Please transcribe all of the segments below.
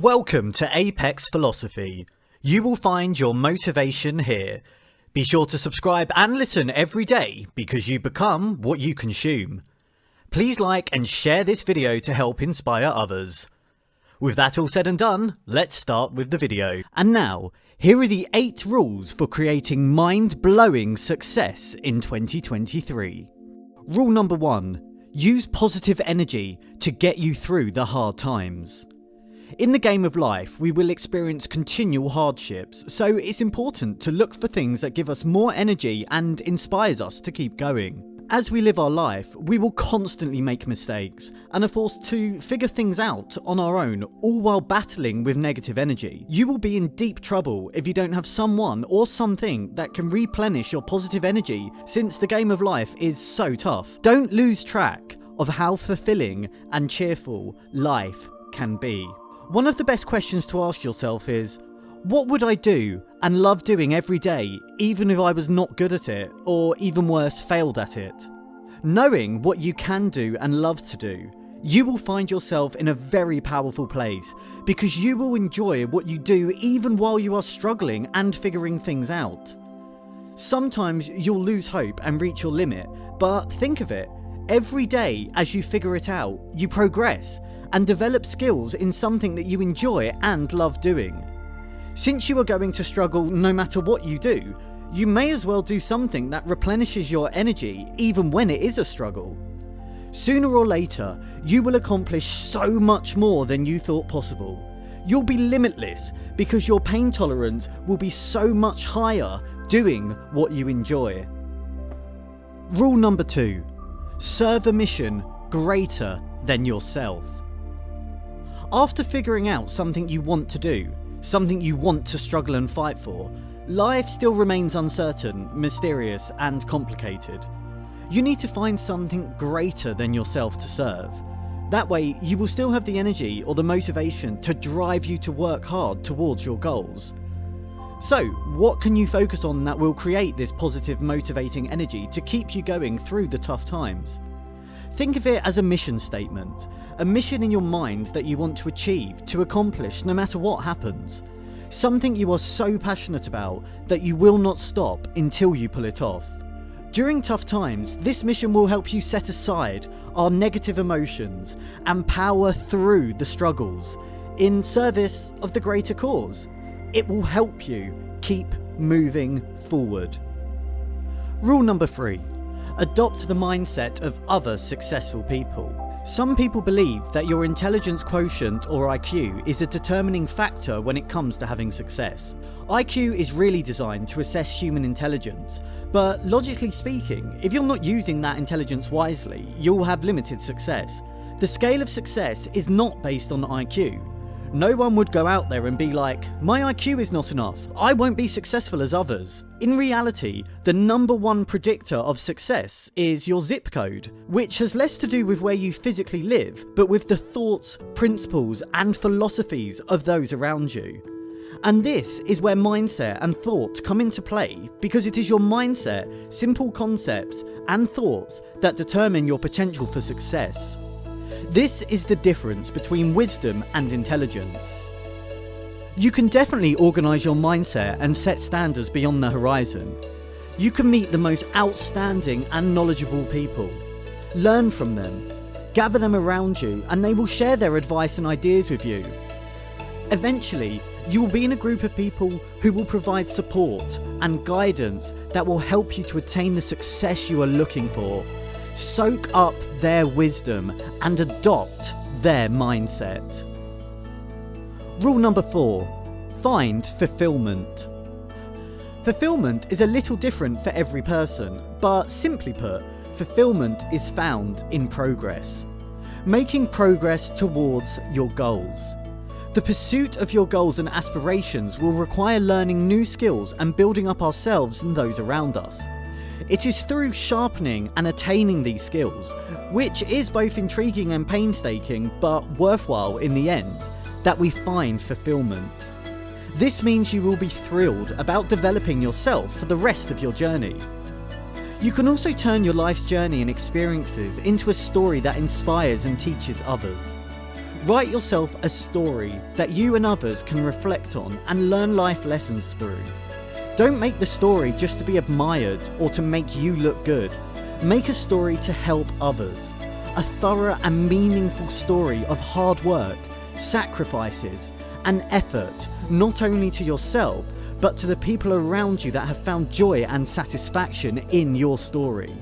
Welcome to Apex Philosophy. You will find your motivation here. Be sure to subscribe and listen every day because you become what you consume. Please like and share this video to help inspire others. With that all said and done, let's start with the video. And now, here are the 8 rules for creating mind-blowing success in 2023. Rule number 1. Use positive energy to get you through the hard times. In the game of life, we will experience continual hardships, so it's important to look for things that give us more energy and inspires us to keep going. As we live our life, we will constantly make mistakes and are forced to figure things out on our own, all while battling with negative energy. You will be in deep trouble if you don't have someone or something that can replenish your positive energy, since the game of life is so tough. Don't lose track of how fulfilling and cheerful life can be. One of the best questions to ask yourself is, what would I do and love doing every day, even if I was not good at it, or even worse, failed at it? Knowing what you can do and love to do, you will find yourself in a very powerful place, because you will enjoy what you do even while you are struggling and figuring things out. Sometimes you'll lose hope and reach your limit, but think of it, every day as you figure it out, you progress and develop skills in something that you enjoy and love doing. Since you are going to struggle no matter what you do, you may as well do something that replenishes your energy even when it is a struggle. Sooner or later, you will accomplish so much more than you thought possible. You'll be limitless because your pain tolerance will be so much higher doing what you enjoy. Rule number 2. Serve a mission greater than yourself. After figuring out something you want to do, something you want to struggle and fight for, life still remains uncertain, mysterious, and complicated. You need to find something greater than yourself to serve. That way, you will still have the energy or the motivation to drive you to work hard towards your goals. So, what can you focus on that will create this positive, motivating energy to keep you going through the tough times? Think of it as a mission statement, a mission in your mind that you want to achieve, to accomplish no matter what happens. Something you are so passionate about that you will not stop until you pull it off. During tough times, this mission will help you set aside our negative emotions and power through the struggles in service of the greater cause. It will help you keep moving forward. Rule number 3. Adopt the mindset of other successful people. Some people believe that your intelligence quotient or IQ is a determining factor when it comes to having success. IQ is really designed to assess human intelligence, but logically speaking, if you're not using that intelligence wisely, you'll have limited success. The scale of success is not based on IQ. No one would go out there and be like, my IQ is not enough, I won't be successful as others. In reality, the number 1 predictor of success is your zip code, which has less to do with where you physically live, but with the thoughts, principles, and philosophies of those around you. And this is where mindset and thought come into play, because it is your mindset, simple concepts, and thoughts that determine your potential for success. This is the difference between wisdom and intelligence. You can definitely organise your mindset and set standards beyond the horizon. You can meet the most outstanding and knowledgeable people. Learn from them. Gather them around you and they will share their advice and ideas with you. Eventually, you will be in a group of people who will provide support and guidance that will help you to attain the success you are looking for. Soak up their wisdom and adopt their mindset. Rule number 4. Find fulfillment. Fulfillment is a little different for every person, but simply put, fulfillment is found in progress. Making progress towards your goals. The pursuit of your goals and aspirations will require learning new skills and building up ourselves and those around us. It is through sharpening and attaining these skills, which is both intriguing and painstaking but worthwhile in the end, that we find fulfillment. This means you will be thrilled about developing yourself for the rest of your journey. You can also turn your life's journey and experiences into a story that inspires and teaches others. Write yourself a story that you and others can reflect on and learn life lessons through. Don't make the story just to be admired or to make you look good. Make a story to help others. A thorough and meaningful story of hard work, sacrifices, and effort, not only to yourself, but to the people around you that have found joy and satisfaction in your story.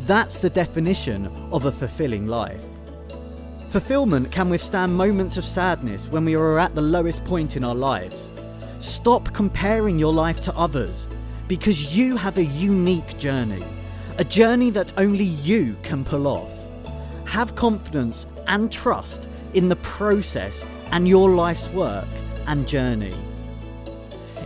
That's the definition of a fulfilling life. Fulfillment can withstand moments of sadness when we are at the lowest point in our lives. Stop comparing your life to others, because you have a unique journey, a journey that only you can pull off. Have confidence and trust in the process and your life's work and journey.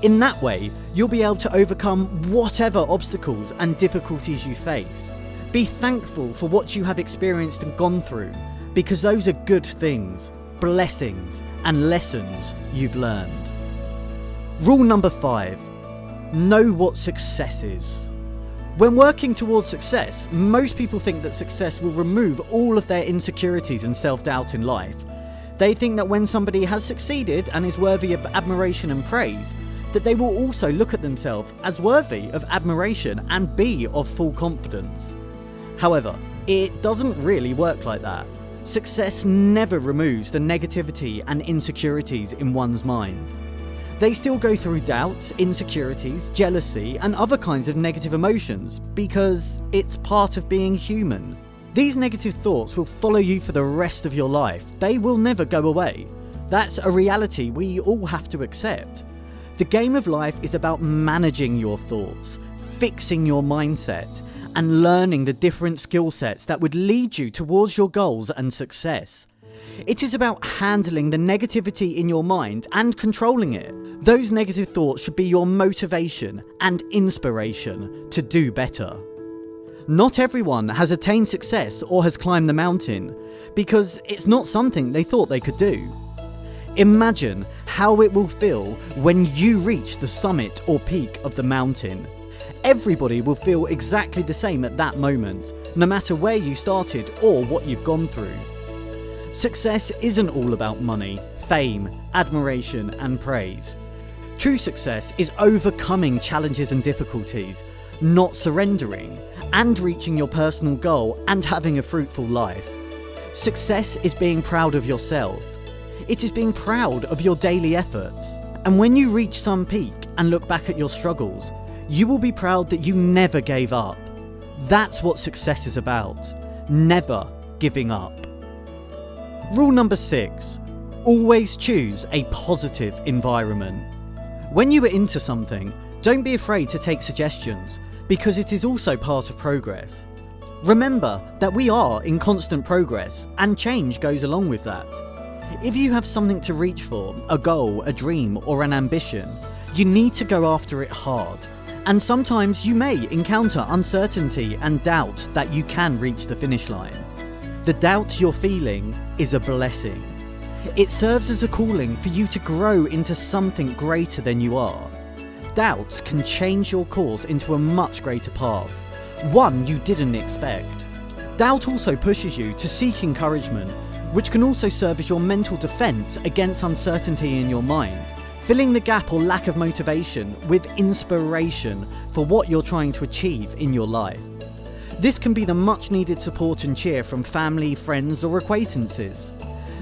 In that way, you'll be able to overcome whatever obstacles and difficulties you face. Be thankful for what you have experienced and gone through, because those are good things, blessings, and lessons you've learned. Rule number 5. Know what success is. When working towards success, most people think that success will remove all of their insecurities and self-doubt in life. They think that when somebody has succeeded and is worthy of admiration and praise, that they will also look at themselves as worthy of admiration and be of full confidence. However, it doesn't really work like that. Success never removes the negativity and insecurities in one's mind. They still go through doubt, insecurities, jealousy, and other kinds of negative emotions because it's part of being human. These negative thoughts will follow you for the rest of your life. They will never go away. That's a reality we all have to accept. The game of life is about managing your thoughts, fixing your mindset, and learning the different skill sets that would lead you towards your goals and success. It is about handling the negativity in your mind and controlling it. Those negative thoughts should be your motivation and inspiration to do better. Not everyone has attained success or has climbed the mountain because it's not something they thought they could do. Imagine how it will feel when you reach the summit or peak of the mountain. Everybody will feel exactly the same at that moment, no matter where you started or what you've gone through. Success isn't all about money, fame, admiration, and praise. True success is overcoming challenges and difficulties, not surrendering, and reaching your personal goal and having a fruitful life. Success is being proud of yourself. It is being proud of your daily efforts. And when you reach some peak and look back at your struggles, you will be proud that you never gave up. That's what success is about. Never giving up. Rule number 6. Always choose a positive environment. When you are into something, don't be afraid to take suggestions, because it is also part of progress. Remember that we are in constant progress, and change goes along with that. If you have something to reach for, a goal, a dream, or an ambition, you need to go after it hard. And sometimes you may encounter uncertainty and doubt that you can reach the finish line. The doubt you're feeling is a blessing. It serves as a calling for you to grow into something greater than you are. Doubts can change your course into a much greater path, one you didn't expect. Doubt also pushes you to seek encouragement, which can also serve as your mental defense against uncertainty in your mind, filling the gap or lack of motivation with inspiration for what you're trying to achieve in your life. This can be the much needed support and cheer from family, friends, or acquaintances.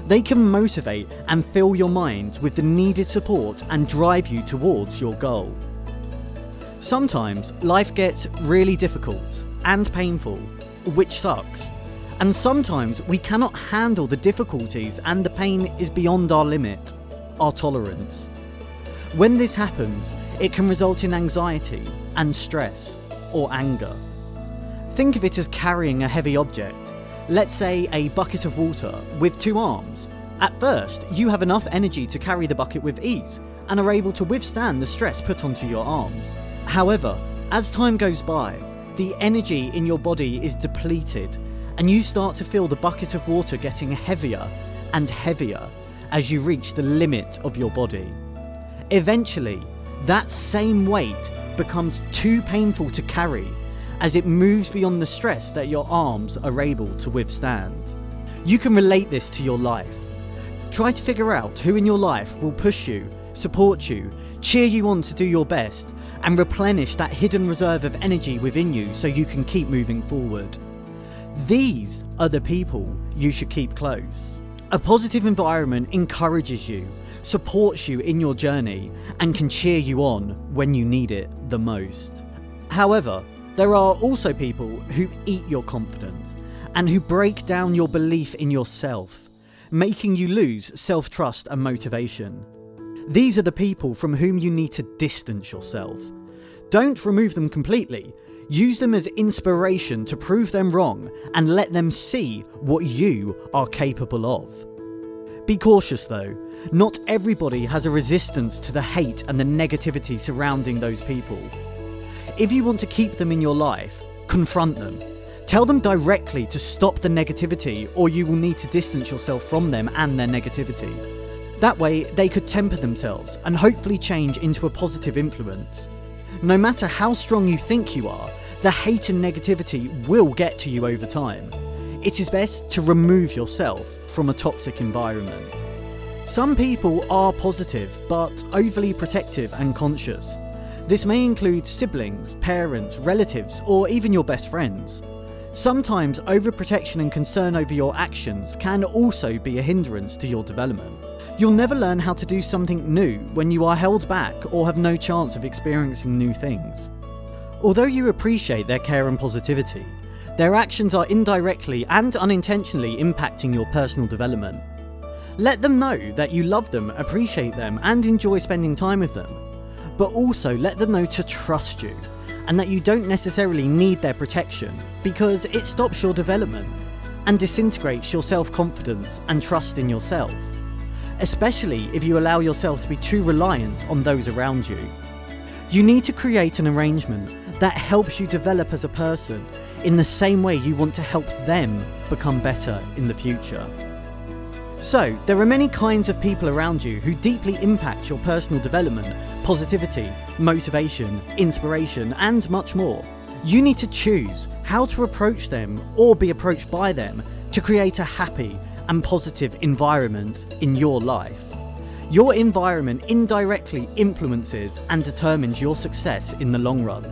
They can motivate and fill your mind with the needed support and drive you towards your goal. Sometimes life gets really difficult and painful, which sucks. And sometimes we cannot handle the difficulties and the pain is beyond our limit, our tolerance. When this happens, it can result in anxiety and stress or anger. Think of it as carrying a heavy object, let's say a bucket of water with 2 arms. At first, you have enough energy to carry the bucket with ease and are able to withstand the stress put onto your arms. However, as time goes by, the energy in your body is depleted and you start to feel the bucket of water getting heavier and heavier as you reach the limit of your body. Eventually, that same weight becomes too painful to carry as it moves beyond the stress that your arms are able to withstand. You can relate this to your life. Try to figure out who in your life will push you, support you, cheer you on to do your best, and replenish that hidden reserve of energy within you so you can keep moving forward. These are the people you should keep close. A positive environment encourages you, supports you in your journey, and can cheer you on when you need it the most. However, there are also people who eat your confidence and who break down your belief in yourself, making you lose self-trust and motivation. These are the people from whom you need to distance yourself. Don't remove them completely. Use them as inspiration to prove them wrong and let them see what you are capable of. Be cautious though. Not everybody has a resistance to the hate and the negativity surrounding those people. If you want to keep them in your life, confront them. Tell them directly to stop the negativity, or you will need to distance yourself from them and their negativity. That way, they could temper themselves and hopefully change into a positive influence. No matter how strong you think you are, the hate and negativity will get to you over time. It is best to remove yourself from a toxic environment. Some people are positive, but overly protective and conscious. This may include siblings, parents, relatives, or even your best friends. Sometimes overprotection and concern over your actions can also be a hindrance to your development. You'll never learn how to do something new when you are held back or have no chance of experiencing new things. Although you appreciate their care and positivity, their actions are indirectly and unintentionally impacting your personal development. Let them know that you love them, appreciate them, and enjoy spending time with them. But also let them know to trust you, and that you don't necessarily need their protection, because it stops your development and disintegrates your self-confidence and trust in yourself. Especially if you allow yourself to be too reliant on those around you. You need to create an arrangement that helps you develop as a person in the same way you want to help them become better in the future. So, there are many kinds of people around you who deeply impact your personal development, positivity, motivation, inspiration, and much more. You need to choose how to approach them or be approached by them to create a happy and positive environment in your life. Your environment indirectly influences and determines your success in the long run.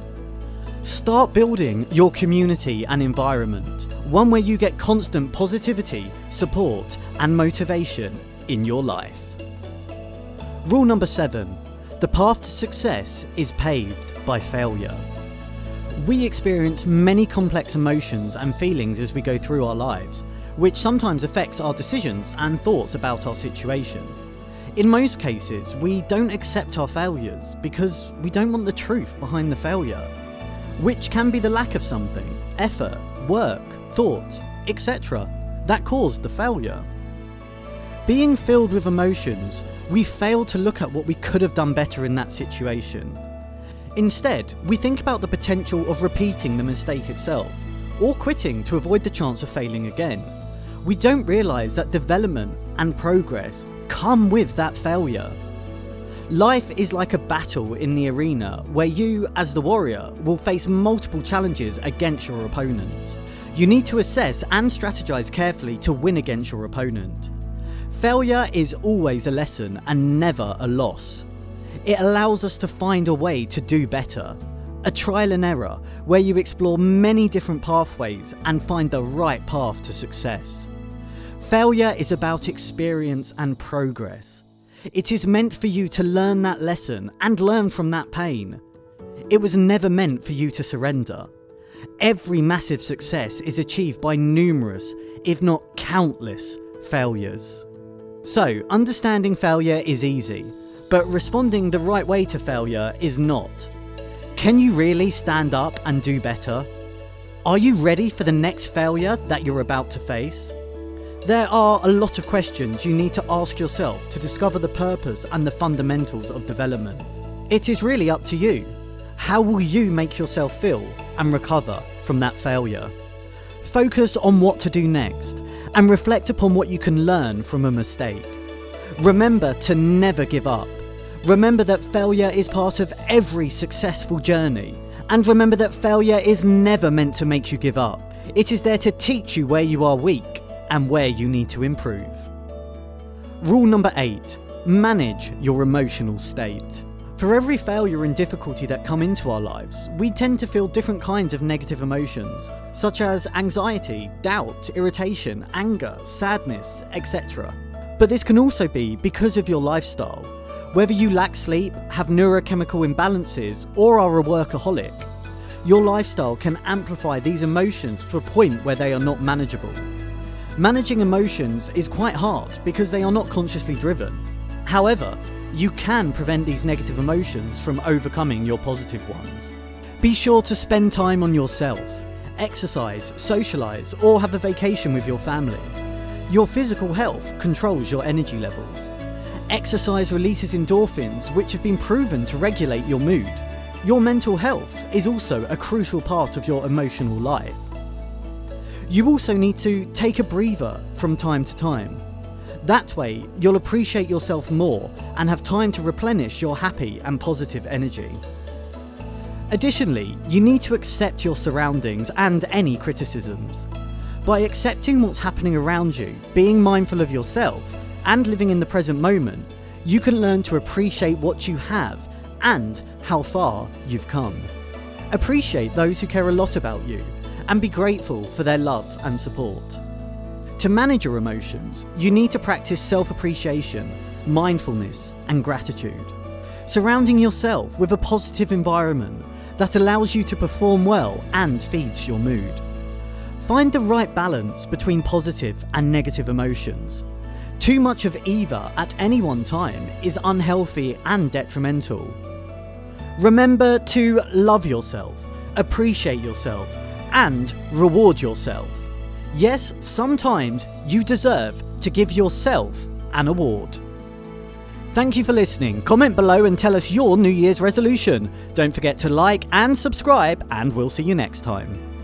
Start building your community and environment, one where you get constant positivity, support, and motivation in your life. Rule number 7. The path to success is paved by failure. We experience many complex emotions and feelings as we go through our lives, which sometimes affects our decisions and thoughts about our situation. In most cases, we don't accept our failures because we don't want the truth behind the failure, which can be the lack of something, effort, work, thought, etc., that caused the failure. Being filled with emotions, we fail to look at what we could have done better in that situation. Instead, we think about the potential of repeating the mistake itself, or quitting to avoid the chance of failing again. We don't realise that development and progress come with that failure. Life is like a battle in the arena where you, as the warrior, will face multiple challenges against your opponent. You need to assess and strategise carefully to win against your opponent. Failure is always a lesson and never a loss. It allows us to find a way to do better. A trial and error where you explore many different pathways and find the right path to success. Failure is about experience and progress. It is meant for you to learn that lesson and learn from that pain. It was never meant for you to surrender. Every massive success is achieved by numerous, if not countless, failures. So, understanding failure is easy, but responding the right way to failure is not. Can you really stand up and do better? Are you ready for the next failure that you're about to face? There are a lot of questions you need to ask yourself to discover the purpose and the fundamentals of development. It is really up to you. How will you make yourself feel and recover from that failure? Focus on what to do next and reflect upon what you can learn from a mistake. Remember to never give up. Remember that failure is part of every successful journey. And remember that failure is never meant to make you give up. It is there to teach you where you are weak and where you need to improve. Rule number 8. Manage your emotional state. For every failure and difficulty that come into our lives, we tend to feel different kinds of negative emotions, such as anxiety, doubt, irritation, anger, sadness, etc. But this can also be because of your lifestyle. Whether you lack sleep, have neurochemical imbalances, or are a workaholic, your lifestyle can amplify these emotions to a point where they are not manageable. Managing emotions is quite hard because they are not consciously driven. However, you can prevent these negative emotions from overcoming your positive ones. Be sure to spend time on yourself, exercise, socialize, or have a vacation with your family. Your physical health controls your energy levels. Exercise releases endorphins, which have been proven to regulate your mood. Your mental health is also a crucial part of your emotional life. You also need to take a breather from time to time. That way, you'll appreciate yourself more and have time to replenish your happy and positive energy. Additionally, you need to accept your surroundings and any criticisms. By accepting what's happening around you, being mindful of yourself, and living in the present moment, you can learn to appreciate what you have and how far you've come. Appreciate those who care a lot about you and be grateful for their love and support. To manage your emotions, you need to practice self-appreciation, mindfulness, and gratitude. Surrounding yourself with a positive environment that allows you to perform well and feeds your mood. Find the right balance between positive and negative emotions. Too much of either at any one time is unhealthy and detrimental. Remember to love yourself, appreciate yourself, and reward yourself. Yes, sometimes you deserve to give yourself an award. Thank you for listening. Comment below and tell us your New Year's resolution. Don't forget to like and subscribe, and we'll see you next time.